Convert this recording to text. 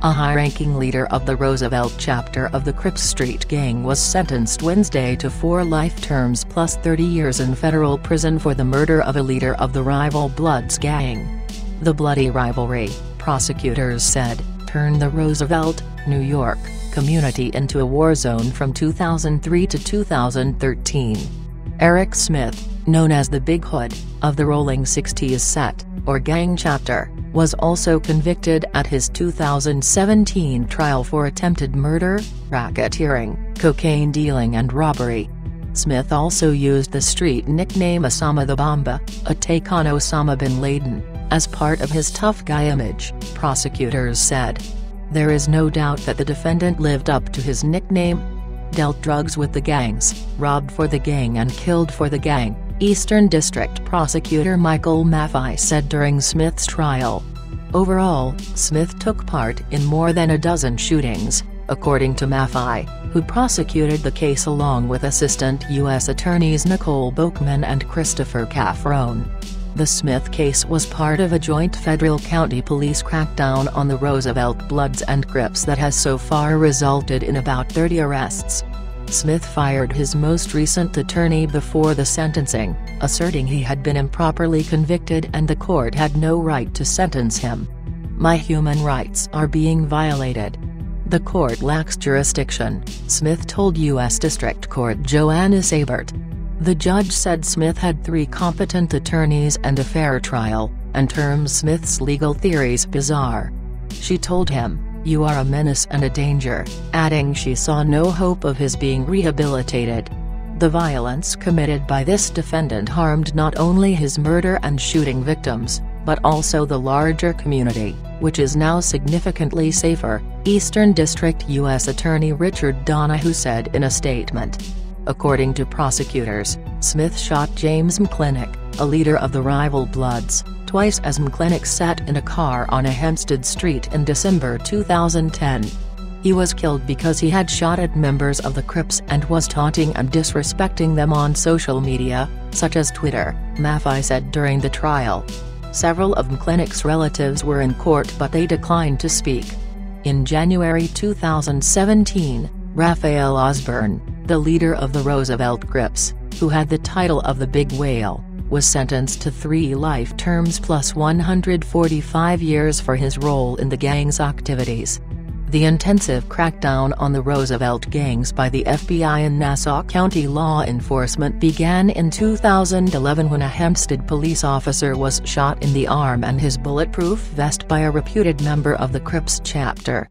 A high-ranking leader of the Roosevelt chapter of the Crips Street Gang was sentenced Wednesday to 4 life terms plus 30 years in federal prison for the murder of a leader of the rival Bloods gang. The bloody rivalry, prosecutors said, turned the Roosevelt, New York, community into a war zone from 2003 to 2013. Eric Smith, known as the Big Hood, of the Rolling 60s set, or gang chapter, was also convicted at his 2017 trial for attempted murder, racketeering, cocaine dealing and robbery. Smith also used the street nickname Osama the Bomba, a take on Osama bin Laden, as part of his tough guy image, prosecutors said. There is no doubt that the defendant lived up to his nickname. Dealt drugs with the gangs, robbed for the gang and killed for the gang, Eastern District Prosecutor Michael Maffei said during Smith's trial. Overall, Smith took part in more than a dozen shootings, according to Maffei, who prosecuted the case along with Assistant U.S. Attorneys Nicole Boekman and Christopher Caffrone. The Smith case was part of a joint federal county police crackdown on the Roosevelt Bloods and Crips that has so far resulted in about 30 arrests. Smith fired his most recent attorney before the sentencing, asserting he had been improperly convicted and the court had no right to sentence him. "My human rights are being violated. The court lacks jurisdiction," Smith told U.S. District Court Joanna Sabert. The judge said Smith had 3 competent attorneys and a fair trial, and termed Smith's legal theories bizarre. She told him, "You are a menace and a danger," adding she saw no hope of his being rehabilitated. The violence committed by this defendant harmed not only his murder and shooting victims, but also the larger community, which is now significantly safer, Eastern District U.S. Attorney Richard Donahue said in a statement. According to prosecutors, Smith shot James McClintock, a leader of the rival Bloods, twice as McClintock sat in a car on a Hempstead street in December 2010. He was killed because he had shot at members of the Crips and was taunting and disrespecting them on social media, such as Twitter, Maffei said during the trial. Several of McClintock's relatives were in court but they declined to speak. In January 2017, Raphael Osborne, the leader of the Roosevelt Crips, who had the title of the Big Whale, was sentenced to 3 life terms plus 145 years for his role in the gang's activities. The intensive crackdown on the Roosevelt gangs by the FBI and Nassau County law enforcement began in 2011 when a Hempstead police officer was shot in the arm and his bulletproof vest by a reputed member of the Crips chapter.